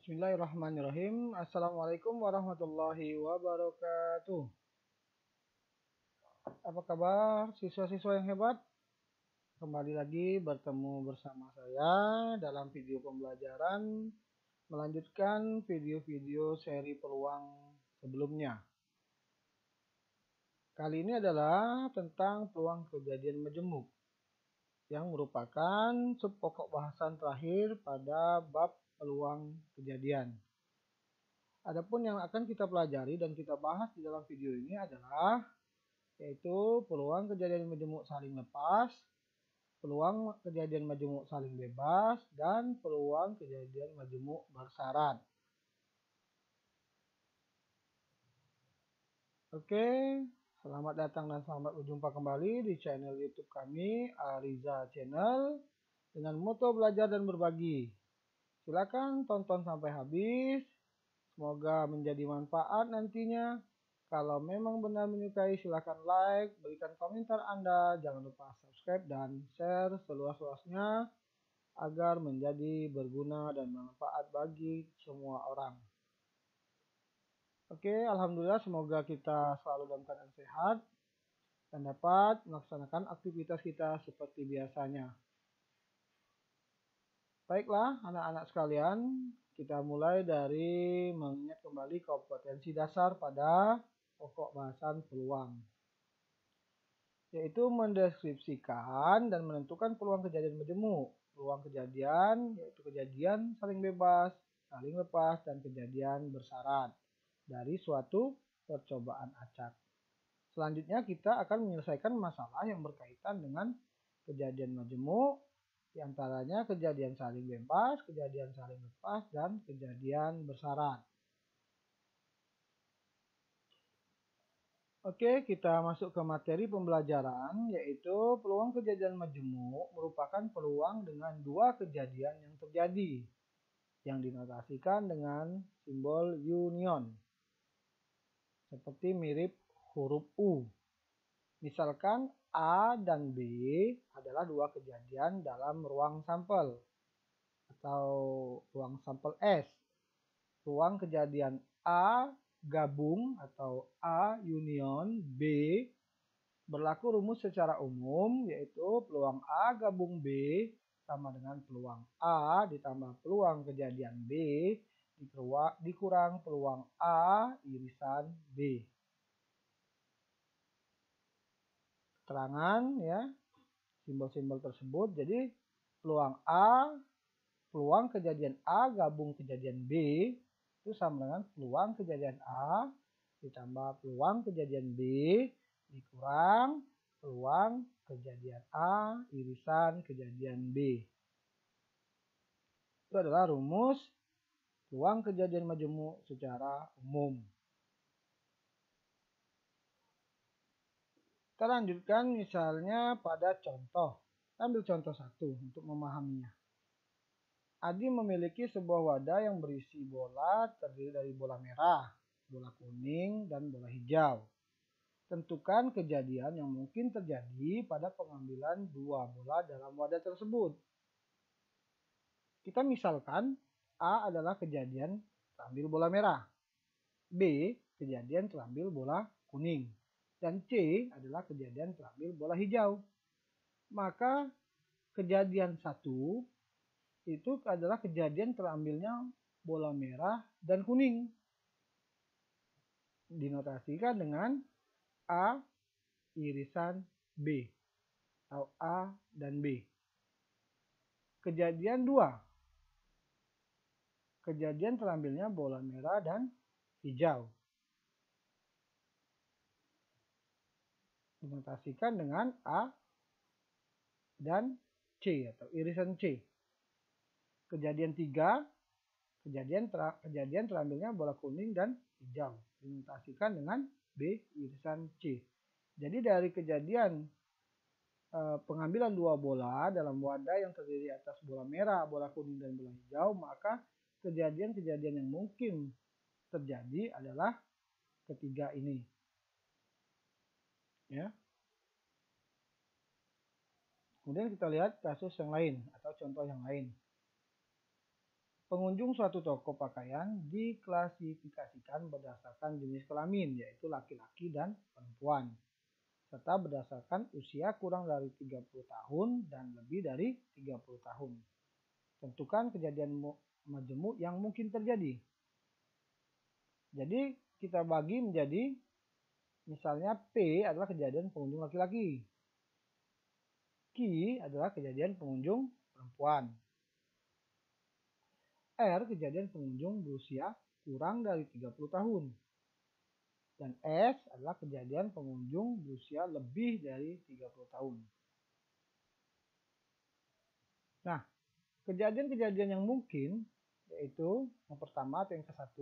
Bismillahirrahmanirrahim. Assalamualaikum warahmatullahi wabarakatuh. Apa kabar siswa-siswa yang hebat? Kembali lagi bertemu bersama saya dalam video pembelajaran melanjutkan video-video seri peluang sebelumnya. Kali ini adalah tentang peluang kejadian majemuk yang merupakan sub pokok bahasan terakhir pada bab peluang kejadian. Adapun yang akan kita pelajari dan kita bahas di dalam video ini adalah yaitu peluang kejadian majemuk saling lepas, peluang kejadian majemuk saling bebas, dan peluang kejadian majemuk bersyarat. Oke, selamat datang dan selamat berjumpa kembali di channel YouTube kami, Ariza Channel, dengan moto belajar dan berbagi. Silakan tonton sampai habis. Semoga menjadi manfaat nantinya. Kalau memang benar menyukai, silakan like, berikan komentar Anda, jangan lupa subscribe dan share seluas-luasnya agar menjadi berguna dan bermanfaat bagi semua orang. Oke, alhamdulillah semoga kita selalu dalam keadaan sehat dan dapat melaksanakan aktivitas kita seperti biasanya. Baiklah anak-anak sekalian, kita mulai dari mengingat kembali kompetensi dasar pada pokok bahasan peluang, yaitu mendeskripsikan dan menentukan peluang kejadian majemuk. Peluang kejadian yaitu kejadian saling bebas, saling lepas, dan kejadian bersyarat dari suatu percobaan acak. Selanjutnya kita akan menyelesaikan masalah yang berkaitan dengan kejadian majemuk, diantaranya kejadian saling bebas, kejadian saling lepas, dan kejadian bersyarat. Oke, kita masuk ke materi pembelajaran, yaitu peluang kejadian majemuk merupakan peluang dengan dua kejadian yang terjadi, yang dinotasikan dengan simbol union, seperti mirip huruf U. Misalkan A dan B adalah dua kejadian dalam ruang sampel, atau ruang sampel S. Ruang kejadian A gabung atau A union B berlaku rumus secara umum, yaitu peluang A gabung B sama dengan peluang A ditambah peluang kejadian B dikurang peluang A irisan B. Keterangan ya, simbol-simbol tersebut. Jadi peluang kejadian A gabung kejadian B itu sama dengan peluang kejadian A ditambah peluang kejadian B dikurang peluang kejadian A irisan kejadian B. Itu adalah rumus peluang kejadian majemuk secara umum. Kita lanjutkan misalnya pada contoh. Ambil contoh satu untuk memahaminya. Adi memiliki sebuah wadah yang berisi bola terdiri dari bola merah, bola kuning, dan bola hijau. Tentukan kejadian yang mungkin terjadi pada pengambilan dua bola dalam wadah tersebut. Kita misalkan A adalah kejadian terambil bola merah, B kejadian terambil bola kuning, dan C adalah kejadian terambil bola hijau. Maka kejadian satu itu adalah kejadian terambilnya bola merah dan kuning. Dinotasikan dengan A irisan B atau A dan B. Kejadian 2. Kejadian terambilnya bola merah dan hijau. Dinotasikan dengan A dan C atau irisan C. Kejadian 3, kejadian terambilnya bola kuning dan hijau. Dinotasikan dengan B irisan C. Jadi dari kejadian pengambilan dua bola dalam wadah yang terdiri atas bola merah, bola kuning, dan bola hijau, maka kejadian-kejadian yang mungkin terjadi adalah ketiga ini. Ya. Kemudian kita lihat kasus yang lain atau contoh yang lain. Pengunjung suatu toko pakaian diklasifikasikan berdasarkan jenis kelamin, yaitu laki-laki dan perempuan, serta berdasarkan usia kurang dari 30 tahun dan lebih dari 30 tahun. Tentukan kejadian majemuk yang mungkin terjadi. Jadi kita bagi menjadi, misalnya P adalah kejadian pengunjung laki-laki, Q adalah kejadian pengunjung perempuan, R kejadian pengunjung berusia kurang dari 30 tahun, dan S adalah kejadian pengunjung berusia lebih dari 30 tahun. Nah, kejadian-kejadian yang mungkin yaitu yang pertama atau yang ke-1,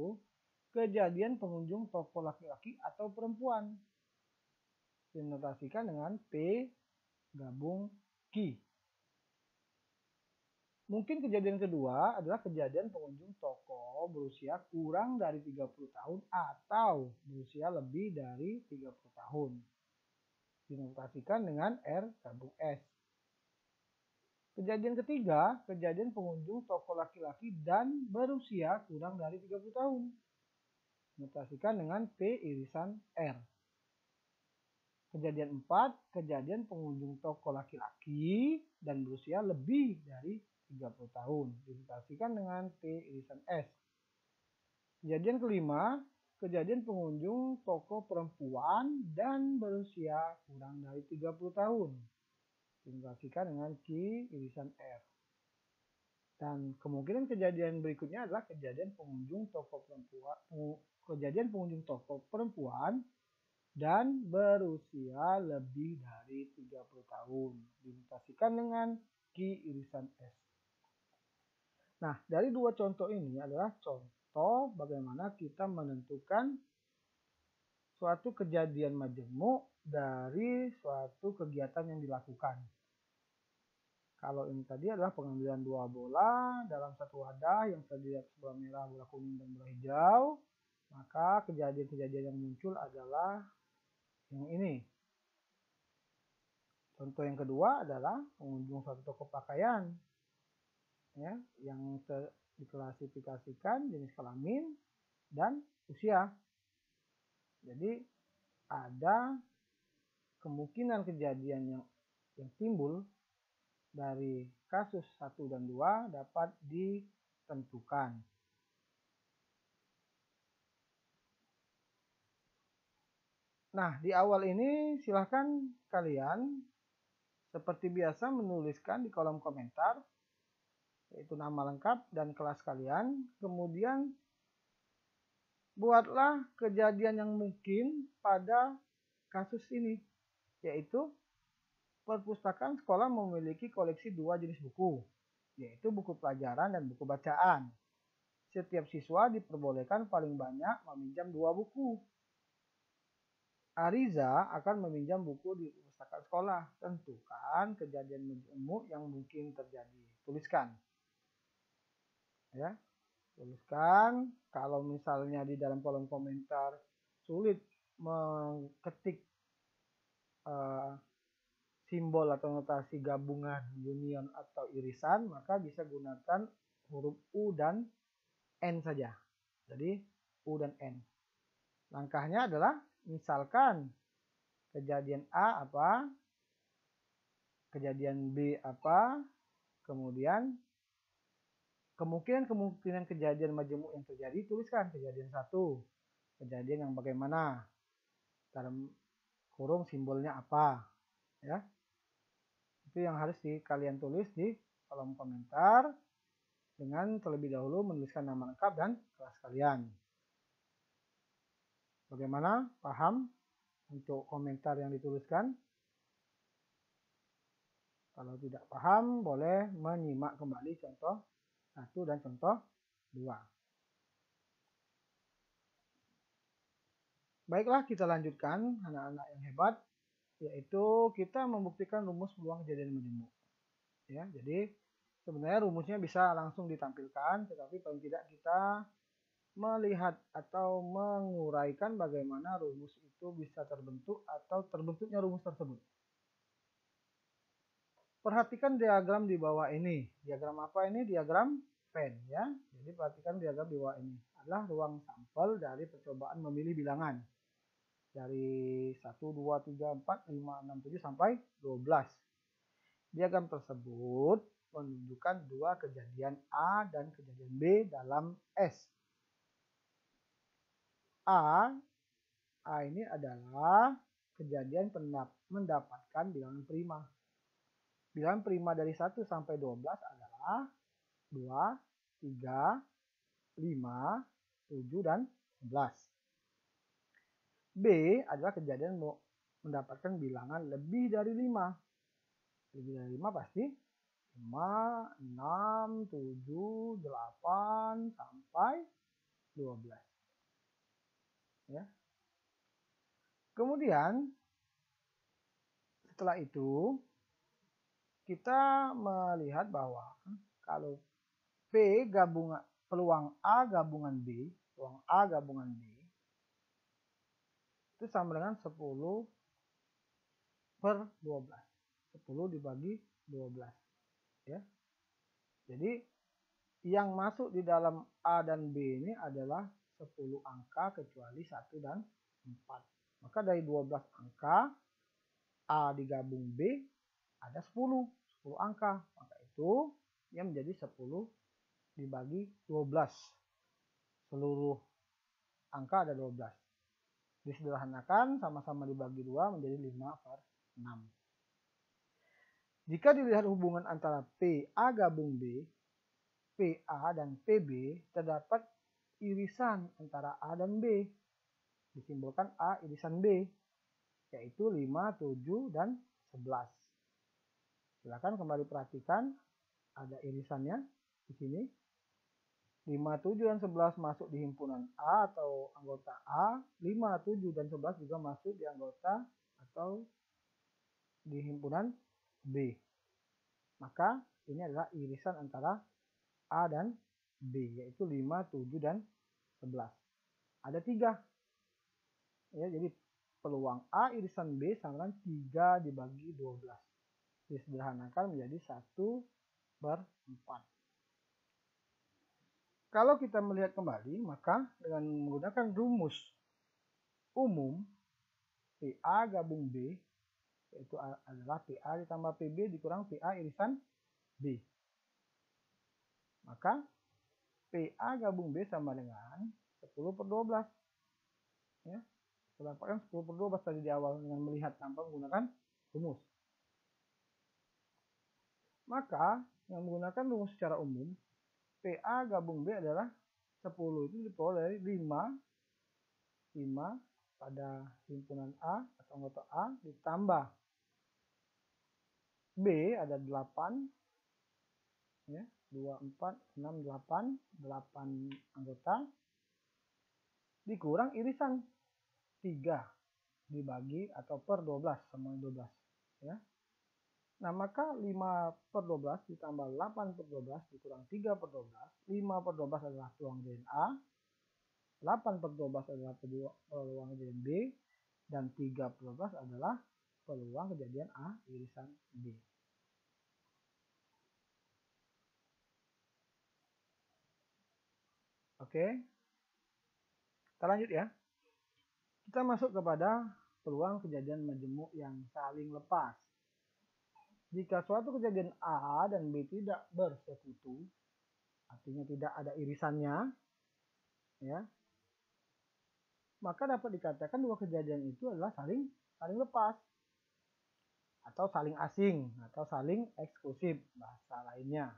kejadian pengunjung toko laki-laki atau perempuan, dinotasikan dengan P gabung Q. Mungkin kejadian kedua adalah kejadian pengunjung toko berusia kurang dari 30 tahun atau berusia lebih dari 30 tahun, dinotasikan dengan R gabung S. Kejadian ketiga, kejadian pengunjung toko laki-laki dan berusia kurang dari 30 tahun, dinotasikan dengan P irisan R. Kejadian 4, kejadian pengunjung toko laki-laki dan berusia lebih dari 30 tahun, dinotasikan dengan P irisan S. Kejadian kelima, kejadian pengunjung toko perempuan dan berusia kurang dari 30 tahun, dinotasikan dengan Q irisan R. Dan kemungkinan kejadian berikutnya adalah kejadian pengunjung toko perempuan dan berusia lebih dari 30 tahun, dinotasikan dengan Q irisan S. Nah, dari dua contoh ini adalah contoh bagaimana kita menentukan suatu kejadian majemuk dari suatu kegiatan yang dilakukan. Kalau ini tadi adalah pengambilan dua bola dalam satu wadah yang terdiri atas bola merah, bola kuning, dan bola hijau, maka kejadian-kejadian yang muncul adalah yang ini. Contoh yang kedua adalah pengunjung suatu toko pakaian, ya, yang diklasifikasikan jenis kelamin dan usia. Jadi ada kemungkinan kejadian yang timbul dari kasus 1 dan 2 dapat ditentukan. Nah, di awal ini silahkan kalian seperti biasa menuliskan di kolom komentar, yaitu nama lengkap dan kelas kalian. Kemudian buatlah kejadian yang mungkin pada kasus ini, yaitu perpustakaan sekolah memiliki koleksi 2 jenis buku, yaitu buku pelajaran dan buku bacaan. Setiap siswa diperbolehkan paling banyak meminjam 2 buku. Ariza akan meminjam buku di perpustakaan sekolah. Tentukan kejadian majemuk yang mungkin terjadi. Tuliskan. Ya, tuliskan. Kalau misalnya di dalam kolom komentar sulit mengetik simbol atau notasi gabungan, union, atau irisan, maka bisa gunakan huruf U dan N saja. Jadi U dan N. Langkahnya adalah misalkan kejadian A apa, kejadian B apa, kemudian kemungkinan kejadian majemuk yang terjadi, tuliskan kejadian 1, kejadian yang bagaimana, dalam kurung simbolnya apa, ya. Itu yang harus kalian tulis di kolom komentar dengan terlebih dahulu menuliskan nama lengkap dan kelas kalian. Bagaimana? Paham untuk komentar yang dituliskan? Kalau tidak paham, boleh menyimak kembali contoh 1 dan contoh 2. Baiklah, kita lanjutkan anak-anak yang hebat, yaitu kita membuktikan rumus peluang kejadian majemuk. Ya, jadi sebenarnya rumusnya bisa langsung ditampilkan, tetapi paling tidak kita melihat atau menguraikan bagaimana rumus itu bisa terbentuk atau terbentuknya rumus tersebut. Perhatikan diagram di bawah ini. Diagram apa ini? Diagram pen ya. Jadi perhatikan diagram di bawah ini adalah ruang sampel dari percobaan memilih bilangan dari 1, 2, 3, 4, 5, 6, 7 sampai 12. Diagram tersebut menunjukkan dua kejadian A dan kejadian B dalam S. A ini adalah kejadian mendapatkan bilangan prima. Bilangan prima dari 1 sampai 12 adalah 2, 3, 5, 7, dan 11. B adalah kejadian mendapatkan bilangan lebih dari 5. Lebih dari 5 pasti 5, 6, 7, 8, sampai 12. Ya. Kemudian setelah itu kita melihat bahwa kalau P gabungan peluang A gabungan B, peluang A gabungan B itu sama dengan 10 per 12. 10 dibagi 12. Ya. Jadi yang masuk di dalam A dan B ini adalah 10 angka kecuali 1 dan 4. Maka dari 12 angka A digabung B ada 10 angka. Maka itu yang menjadi 10 dibagi 12. Seluruh angka ada 12. Disederhanakan sama-sama dibagi 2 menjadi 5 per 6. Jika dilihat hubungan antara PA gabung B, PA dan PB, terdapat irisan antara A dan B. Disimbolkan A irisan B, yaitu 5, 7, dan 11. Silakan kembali perhatikan, ada irisannya di sini. 5, 7, dan 11 masuk di himpunan A atau anggota A. 5, 7, dan 11 juga masuk di anggota atau di himpunan B. Maka ini adalah irisan antara A dan B, yaitu 5, 7, dan 11. Ada 3. Ya, jadi peluang A irisan B sama dengan 3 dibagi 12. Disederhanakan menjadi 1 per 4. Kalau kita melihat kembali, maka dengan menggunakan rumus umum PA gabung B, yaitu adalah PA ditambah PB dikurang PA irisan B. Maka PA gabung B sama dengan 10 per 12. Ya, kita dapatkan 10 per 12 tadi di awal dengan melihat tanpa menggunakan rumus. Maka dengan menggunakan rumus secara umum, PA gabung B adalah 10 itu diperoleh dari 5 pada himpunan A atau anggota A ditambah B ada 8, ya, 2, 4, 6, 8 anggota dikurang irisan 3 dibagi atau per 12 sama 12. Ya. Nah, maka 5 per 12 ditambah 8 per 12 dikurang 3 per 12. 5 per 12 adalah peluang kejadian A. 8 per 12 adalah peluang kejadian B. Dan 3 per 12 adalah peluang kejadian A irisan B. Oke. Kita lanjut ya. Kita masuk kepada peluang kejadian majemuk yang saling lepas. Jika suatu kejadian A dan B tidak bersekutu, artinya tidak ada irisannya, ya, maka dapat dikatakan dua kejadian itu adalah saling lepas, atau saling asing, atau saling eksklusif, bahasa lainnya.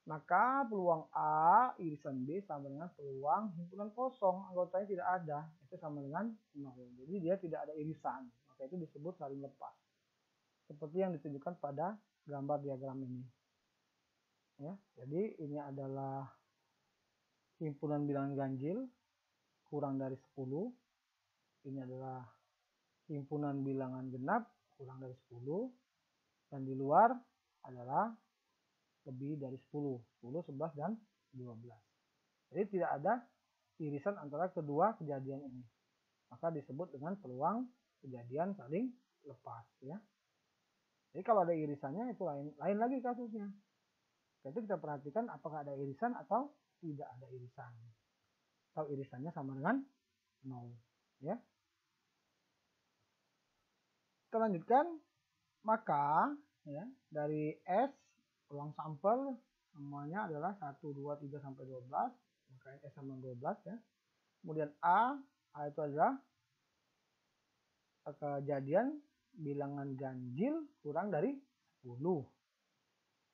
Maka peluang A irisan B sama dengan peluang himpunan kosong, anggotanya tidak ada, itu sama dengan 0. Jadi dia tidak ada irisan, maka itu disebut saling lepas. Seperti yang ditunjukkan pada gambar diagram ini. Ya, jadi ini adalah himpunan bilangan ganjil kurang dari 10. Ini adalah himpunan bilangan genap kurang dari 10. Dan di luar adalah lebih dari 10. 10, 11, dan 12. Jadi tidak ada irisan antara kedua kejadian ini. Maka disebut dengan peluang kejadian saling lepas. Ya. Jadi kalau ada irisannya itu lain lagi kasusnya. Itu kita perhatikan apakah ada irisan atau tidak ada irisan. Atau irisannya sama dengan 0. Ya. Kita lanjutkan. Maka ya, dari S ruang sampel semuanya adalah 1, 2, 3 sampai 12. Maka S sama 12 ya. Kemudian A itu adalah kejadian bilangan ganjil kurang dari 10.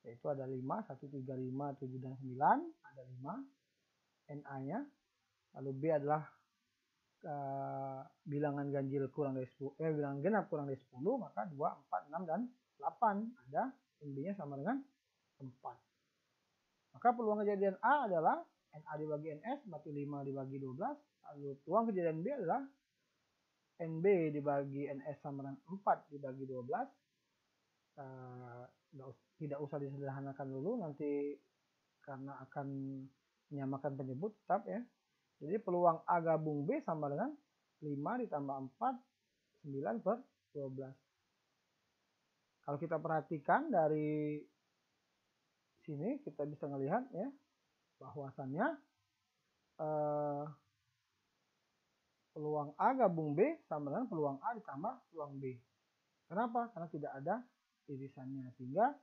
Yaitu ada 5, 1, 3, 5, 7, dan 9. Ada 5 NA-nya. Lalu B adalah bilangan ganjil kurang dari 10, bilangan genap kurang dari 10, maka 2, 4, 6, dan 8. Ada NB-nya sama dengan 4. Maka peluang kejadian A adalah NA dibagi NS, berarti 5 dibagi 12. Lalu peluang kejadian B adalah NB dibagi NS sama dengan 4 dibagi 12. Tidak usah disederhanakan dulu, nanti karena akan menyamakan penyebut tetap ya. Jadi peluang A gabung B sama dengan 5 ditambah 4, 9 per 12. Kalau kita perhatikan dari sini kita bisa melihat ya bahwasannya peluang A gabung B sama dengan peluang A ditambah peluang B. Kenapa? Karena tidak ada irisannya, sehingga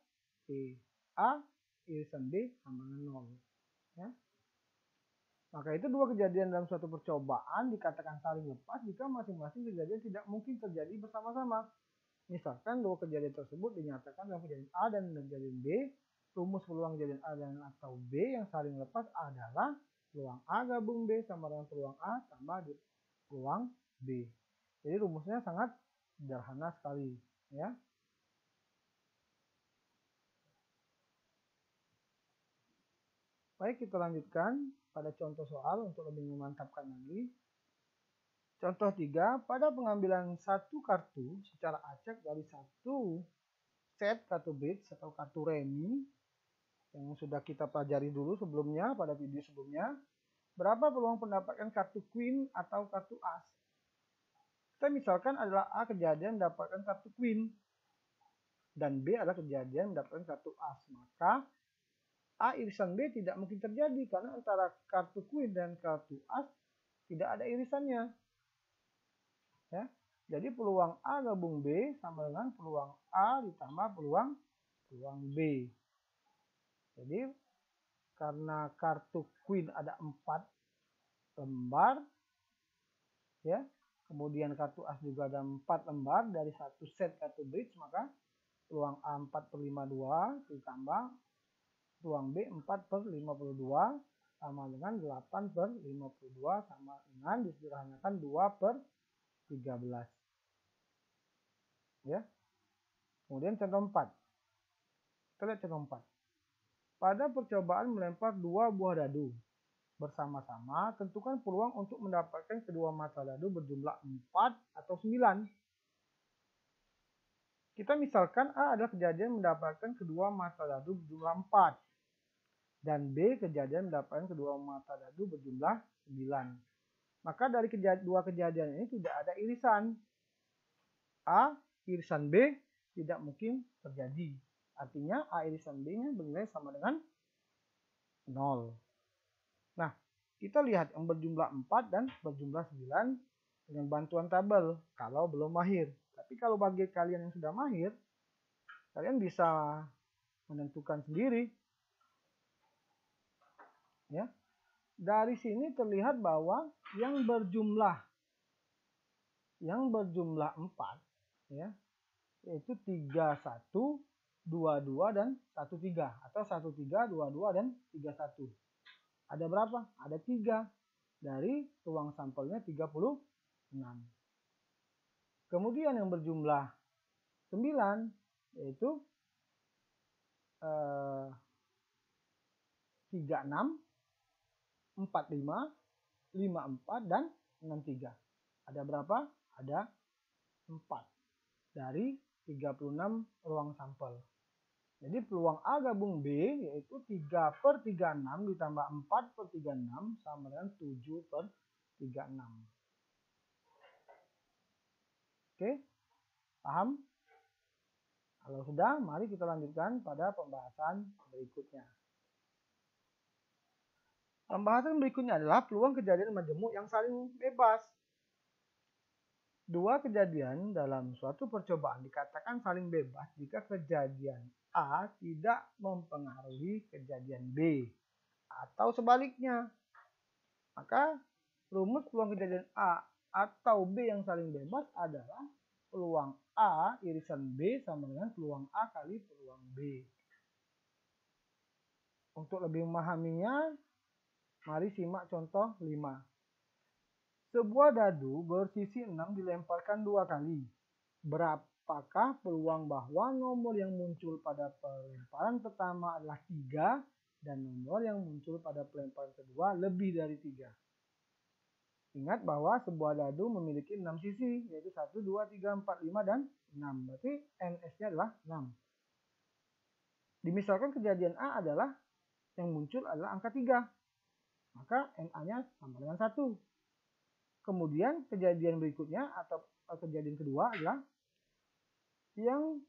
A irisan B sama dengan 0. Ya. Maka itu dua kejadian dalam suatu percobaan dikatakan saling lepas jika masing-masing kejadian tidak mungkin terjadi bersama-sama. Misalkan dua kejadian tersebut dinyatakan dalam kejadian A dan kejadian B. Rumus peluang kejadian A dan atau B yang saling lepas adalah peluang A gabung B sama dengan peluang A tambah peluang B. Jadi rumusnya sangat sederhana sekali ya. Baik, kita lanjutkan pada contoh soal untuk lebih memantapkan lagi. Contoh 3, pada pengambilan satu kartu secara acak dari satu set kartu bridge atau kartu remi yang sudah kita pelajari dulu sebelumnya pada video sebelumnya, berapa peluang mendapatkan kartu queen atau kartu as? Kita misalkan adalah A kejadian mendapatkan kartu queen dan B adalah kejadian mendapatkan kartu as, maka A irisan B tidak mungkin terjadi karena antara kartu queen dan kartu as tidak ada irisannya. Ya. Jadi peluang A gabung B sama dengan peluang A ditambah peluang B. Jadi karena kartu queen ada 4 lembar ya. Kemudian kartu as juga ada 4 lembar dari satu set kartu bridge, maka peluang A 4 per 52 ditambah peluang B 4 per 52 sama dengan 8 per 52 sama dengan disederhanakan 2 per 13. Ya. Kemudian contoh 4. Kita lihat contoh 4. Pada percobaan melempar 2 buah dadu bersama-sama, tentukan peluang untuk mendapatkan kedua mata dadu berjumlah 4 atau 9. Kita misalkan A adalah kejadian mendapatkan kedua mata dadu berjumlah 4. Dan B kejadian mendapatkan kedua mata dadu berjumlah 9. Maka dari dua kejadian ini tidak ada irisan. A irisan B tidak mungkin terjadi. Artinya A irisan B-nya bernilai sama dengan 0. Nah, kita lihat yang berjumlah 4 dan berjumlah 9 dengan bantuan tabel kalau belum mahir. Tapi kalau bagi kalian yang sudah mahir, kalian bisa menentukan sendiri. Ya. Dari sini terlihat bahwa yang berjumlah 4 ya, yaitu 31, 22 dan 13 atau 13, 22 dan 31. Ada berapa? Ada 3. Dari ruang sampelnya 36. Kemudian yang berjumlah 9 yaitu 36, 45, 54 dan 63. Ada berapa? Ada 4 dari 36 ruang sampel. Jadi peluang A gabung B yaitu 3 per 36 ditambah 4 per 36 sama dengan 7 per 36. Oke, paham? Kalau sudah, mari kita lanjutkan pada pembahasan berikutnya. Pembahasan berikutnya adalah peluang kejadian majemuk yang saling bebas. Dua kejadian dalam suatu percobaan dikatakan saling bebas jika kejadian A tidak mempengaruhi kejadian B atau sebaliknya. Maka rumus peluang kejadian A atau B yang saling bebas adalah peluang A irisan B sama dengan peluang A kali peluang B. Untuk lebih memahaminya, mari simak contoh 5. Sebuah dadu bersisi 6 dilemparkan 2 kali. Berapakah peluang bahwa nomor yang muncul pada pelemparan pertama adalah 3 dan nomor yang muncul pada pelemparan kedua lebih dari 3? Ingat bahwa sebuah dadu memiliki 6 sisi, yaitu 1, 2, 3, 4, 5, dan 6. Berarti NS-nya adalah 6. Dimisalkan kejadian A adalah yang muncul adalah angka 3. Maka NA-nya sama dengan 1. Kemudian kejadian berikutnya atau kejadian kedua adalah yang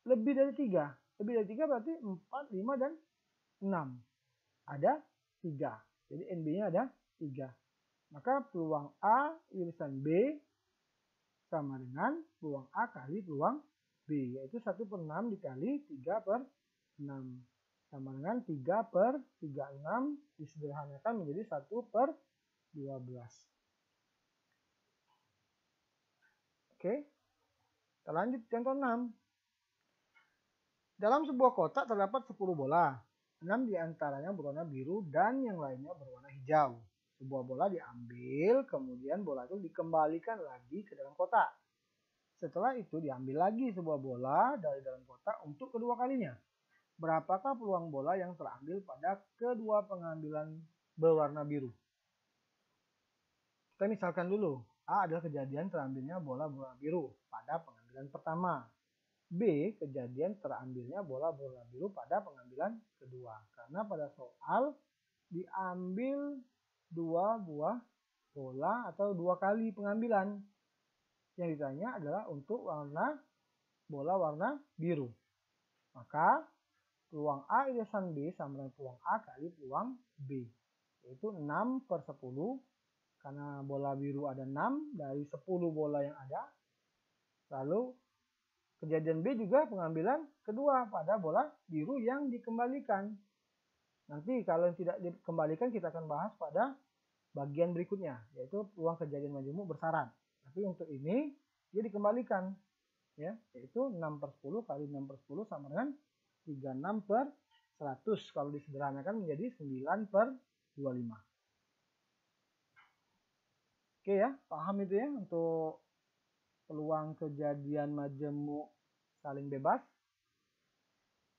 lebih dari 3. Lebih dari 3 berarti 4, 5, dan 6. Ada 3. Jadi NB-nya ada 3. Maka peluang A irisan B sama dengan peluang A kali peluang B. Yaitu 1/6 dikali 3/6. Sama dengan 3/36 disederhanakan menjadi 1/12. Oke, kita lanjut contoh 6. Dalam sebuah kotak terdapat 10 bola. 6 diantaranya berwarna biru dan yang lainnya berwarna hijau. Sebuah bola diambil, kemudian bola itu dikembalikan lagi ke dalam kotak. Setelah itu diambil lagi sebuah bola dari dalam kotak untuk kedua kalinya. Berapakah peluang bola yang terambil pada kedua pengambilan berwarna biru? Kita misalkan dulu. A adalah kejadian terambilnya bola berwarna biru pada pengambilan pertama. B, kejadian terambilnya bola berwarna biru pada pengambilan kedua. Karena pada soal diambil 2 buah bola atau 2 kali pengambilan. Yang ditanya adalah untuk bola warna biru. Maka peluang A irisan B sama dengan peluang A kali peluang B. Yaitu 6/10. Karena bola biru ada 6 dari 10 bola yang ada. Lalu kejadian B juga pengambilan kedua pada bola biru yang dikembalikan. Nanti kalau tidak dikembalikan kita akan bahas pada bagian berikutnya. Yaitu peluang kejadian majemuk bersyarat. Tapi untuk ini dia dikembalikan. Ya, yaitu 6/10 kali 6/10 sama dengan 36/100. Kalau disederhanakan menjadi 9/25. Oke ya, paham itu ya untuk peluang kejadian majemuk saling bebas.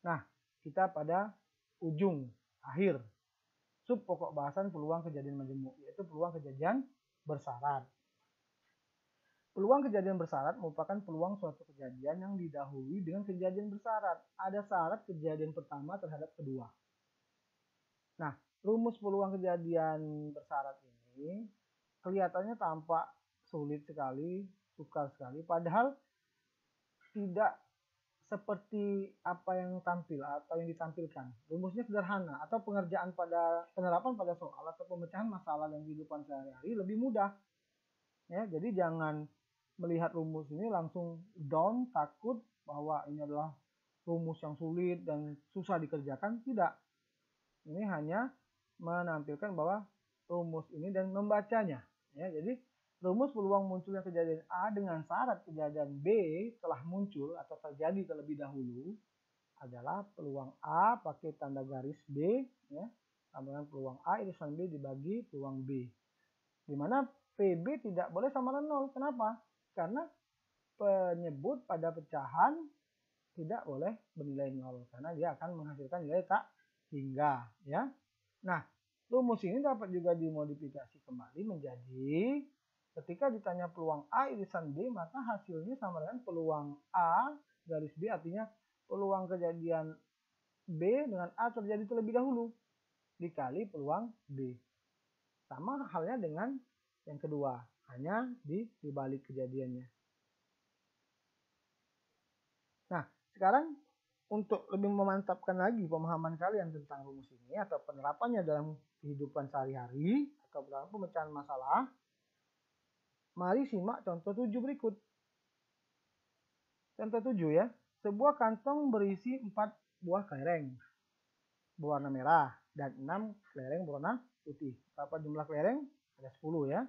Nah, kita pada ujung akhir sub pokok bahasan peluang kejadian majemuk, yaitu peluang kejadian bersyarat. Peluang kejadian bersyarat merupakan peluang suatu kejadian yang didahului dengan kejadian bersyarat. Ada syarat kejadian pertama terhadap kedua. Nah, rumus peluang kejadian bersyarat ini kelihatannya tampak sulit sekali, sukar sekali, padahal tidak seperti apa yang tampil atau yang ditampilkan. Rumusnya sederhana atau pengerjaan pada penerapan pada soal atau pemecahan masalah dalam kehidupan sehari-hari lebih mudah. Ya, jadi jangan melihat rumus ini langsung down, takut bahwa ini adalah rumus yang sulit dan susah dikerjakan. Tidak. Ini hanya menampilkan bahwa rumus ini dan membacanya. Ya, jadi rumus peluang munculnya kejadian A dengan syarat kejadian B telah muncul atau terjadi terlebih dahulu adalah peluang A pakai tanda garis B, ya, sama dengan peluang A irisan B dibagi peluang B. Di mana PB tidak boleh sama dengan 0. Kenapa? Karena penyebut pada pecahan tidak boleh bernilai 0 karena dia akan menghasilkan nilai tak hingga, ya. Nah, rumus ini dapat juga dimodifikasi kembali menjadi ketika ditanya peluang A irisan B, maka hasilnya sama dengan peluang A garis B, artinya peluang kejadian B dengan A terjadi terlebih dahulu dikali peluang B. Sama halnya dengan yang kedua, hanya dibalik kejadiannya. Nah, sekarang untuk lebih memantapkan lagi pemahaman kalian tentang rumus ini atau penerapannya dalam kehidupan sehari-hari atau dalam pemecahan masalah, mari simak contoh 7 berikut. Contoh 7 ya, sebuah kantong berisi 4 buah kelereng berwarna merah dan 6 kelereng berwarna putih. Berapa jumlah kelereng? Ada 10 ya.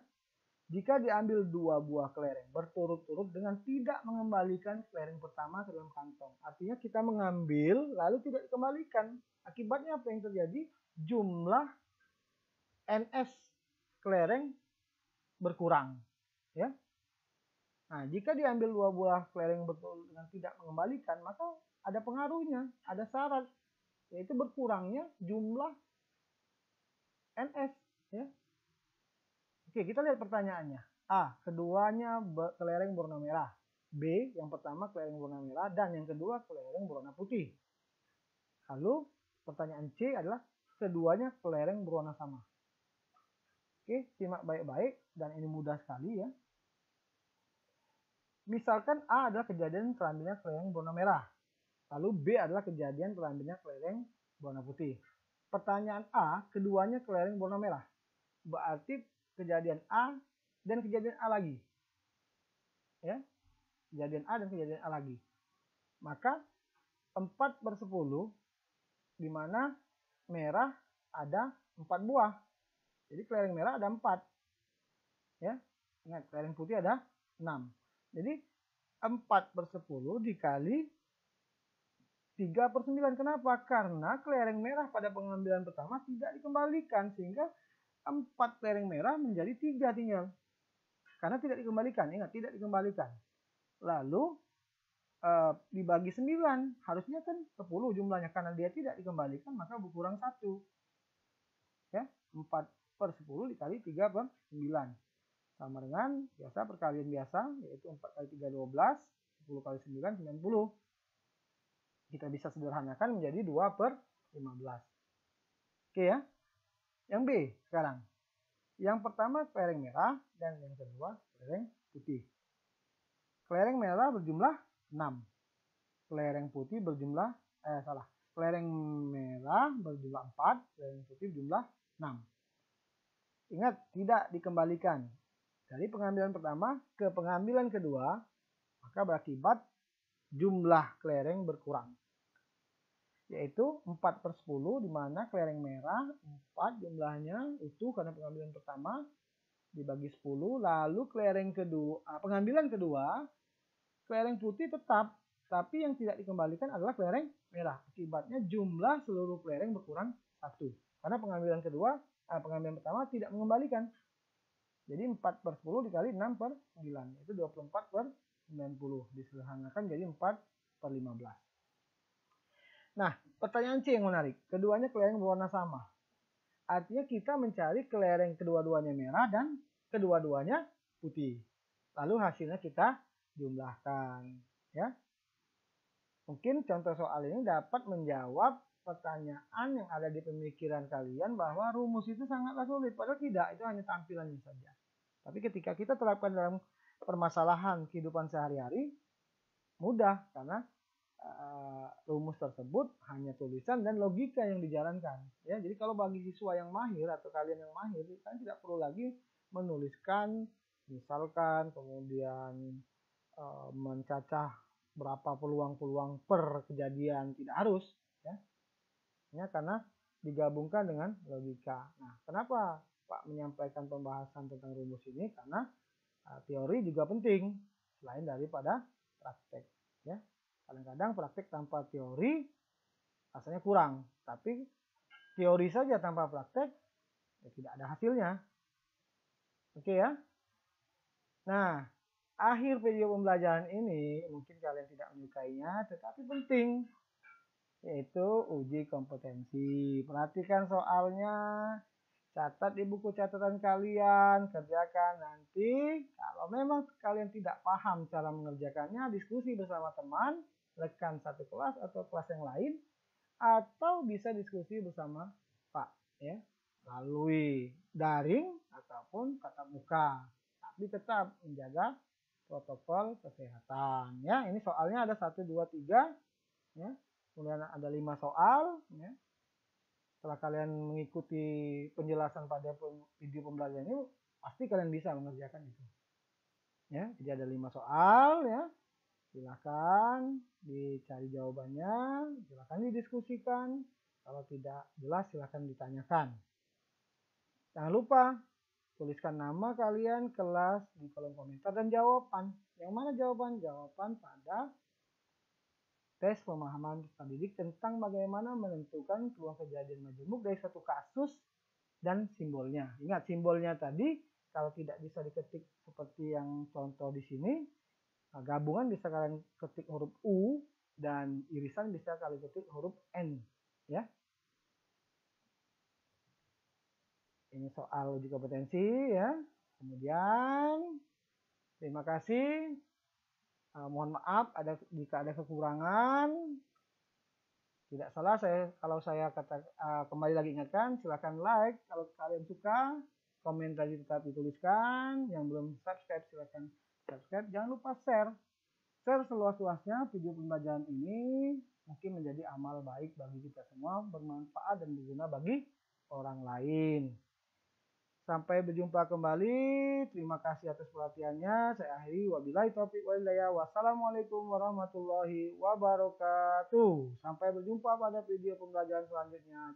Jika diambil 2 buah kelereng berturut-turut dengan tidak mengembalikan kelereng pertama ke dalam kantong. Artinya kita mengambil lalu tidak dikembalikan. Akibatnya apa yang terjadi? Jumlah NS kelereng berkurang. Ya. Nah, jika diambil 2 buah kelereng berturut dengan tidak mengembalikan, maka ada pengaruhnya, ada syarat, yaitu berkurangnya jumlah NS. Ya. Oke, kita lihat pertanyaannya. A, keduanya kelereng berwarna merah. B, yang pertama kelereng berwarna merah dan yang kedua kelereng berwarna putih. Lalu pertanyaan C adalah keduanya kelereng berwarna sama. Oke, simak baik-baik dan ini mudah sekali ya. Misalkan A adalah kejadian terambilnya kelereng berwarna merah. Lalu B adalah kejadian terambilnya kelereng berwarna putih. Pertanyaan A, keduanya kelereng berwarna merah. Berarti kejadian A dan kejadian A lagi. Ya. Kejadian A dan kejadian A lagi. Maka 4/10 di mana merah ada 4 buah. Jadi kelereng merah ada 4. Ya. Ingat, kelereng putih ada 6. Jadi 4/10 dikali 3/9. Kenapa? Karena kelereng merah pada pengambilan pertama tidak dikembalikan sehingga 4 kelereng merah menjadi 3 tinggal. Karena tidak dikembalikan, ingat tidak dikembalikan. Lalu dibagi 9, harusnya kan 10 jumlahnya. Karena dia tidak dikembalikan maka berkurang 1. Ya, 4/10 dikali 3/9. Sama dengan biasa perkalian biasa, yaitu 4 kali 3 12, 10 kali 9 90. Kita bisa sederhanakan menjadi 2/15. Oke ya. Yang B sekarang. Yang pertama kelereng merah dan yang kedua kelereng putih. Kelereng merah berjumlah 6. Kelereng putih berjumlah Kelereng merah berjumlah 4, kelereng putih berjumlah 6. Ingat, tidak dikembalikan. Dari pengambilan pertama ke pengambilan kedua, maka berakibat jumlah kelereng berkurang. Yaitu 4/10 di mana kelereng merah 4 jumlahnya utuh karena pengambilan pertama dibagi 10, lalu pengambilan kedua kelereng putih tetap, tapi yang tidak dikembalikan adalah kelereng merah. Akibatnya jumlah seluruh kelereng berkurang 1 karena pengambilan pertama tidak mengembalikan. Jadi 4/10 dikali 6/9 itu 24/90, disederhanakan jadi 4/15. Nah, pertanyaan C yang menarik. Keduanya kelereng berwarna sama. Artinya kita mencari kelereng kedua-duanya merah dan kedua-duanya putih. Lalu hasilnya kita jumlahkan. Ya. Mungkin contoh soal ini dapat menjawab pertanyaan yang ada di pemikiran kalian bahwa rumus itu sangatlah sulit. Padahal tidak, itu hanya tampilannya saja. Tapi ketika kita terapkan dalam permasalahan kehidupan sehari-hari, mudah karena rumus tersebut hanya tulisan dan logika yang dijalankan. Ya, jadi kalau bagi siswa yang mahir atau kalian yang mahir, kalian tidak perlu lagi menuliskan, misalkan kemudian mencacah berapa peluang-peluang per kejadian, tidak harus. Ya, karena digabungkan dengan logika. Nah, kenapa Pak menyampaikan pembahasan tentang rumus ini? Karena teori juga penting selain daripada praktek. Ya. Kadang-kadang praktek tanpa teori rasanya kurang, tapi teori saja tanpa praktek ya tidak ada hasilnya. Oke ya. Nah, akhir video pembelajaran ini mungkin kalian tidak menyukainya, tetapi penting, yaitu uji kompetensi. Perhatikan soalnya, catat di buku catatan kalian, kerjakan nanti. Kalau memang kalian tidak paham cara mengerjakannya, diskusi bersama teman, rekan satu kelas atau kelas yang lain, atau bisa diskusi bersama Pak ya, melalui daring ataupun tatap muka, tapi tetap menjaga protokol kesehatan ya. Ini soalnya ada 1, 2, 3 ya. Kemudian ada 5 soal. Ya. Setelah kalian mengikuti penjelasan pada video pembelajaran ini, pasti kalian bisa mengerjakan itu. Ya, jadi ada 5 soal ya. Silakan dicari jawabannya, silakan didiskusikan. Kalau tidak jelas silakan ditanyakan. Jangan lupa tuliskan nama kalian, kelas di kolom komentar dan jawaban. Yang mana jawaban? Jawaban pada tes pemahaman peserta didik tentang bagaimana menentukan peluang kejadian majemuk dari satu kasus dan simbolnya. Ingat simbolnya tadi kalau tidak bisa diketik seperti yang contoh di sini, gabungan bisa kalian ketik huruf U dan irisan bisa kalian ketik huruf N, ya. Ini soal uji kompetensi ya. Kemudian terima kasih. Mohon maaf jika ada kekurangan. Tidak salah kalau saya kembali lagi ingatkan, silakan like kalau kalian suka, komen tadi tetap dituliskan, yang belum subscribe silakan subscribe, jangan lupa share seluas-luasnya video pembelajaran ini mungkin menjadi amal baik bagi kita semua, bermanfaat dan berguna bagi orang lain. Sampai berjumpa kembali. Terima kasih atas perhatiannya. Saya akhiri. Wabillahi taufiq wal hidayah. Wassalamualaikum warahmatullahi wabarakatuh. Sampai berjumpa pada video pembelajaran selanjutnya.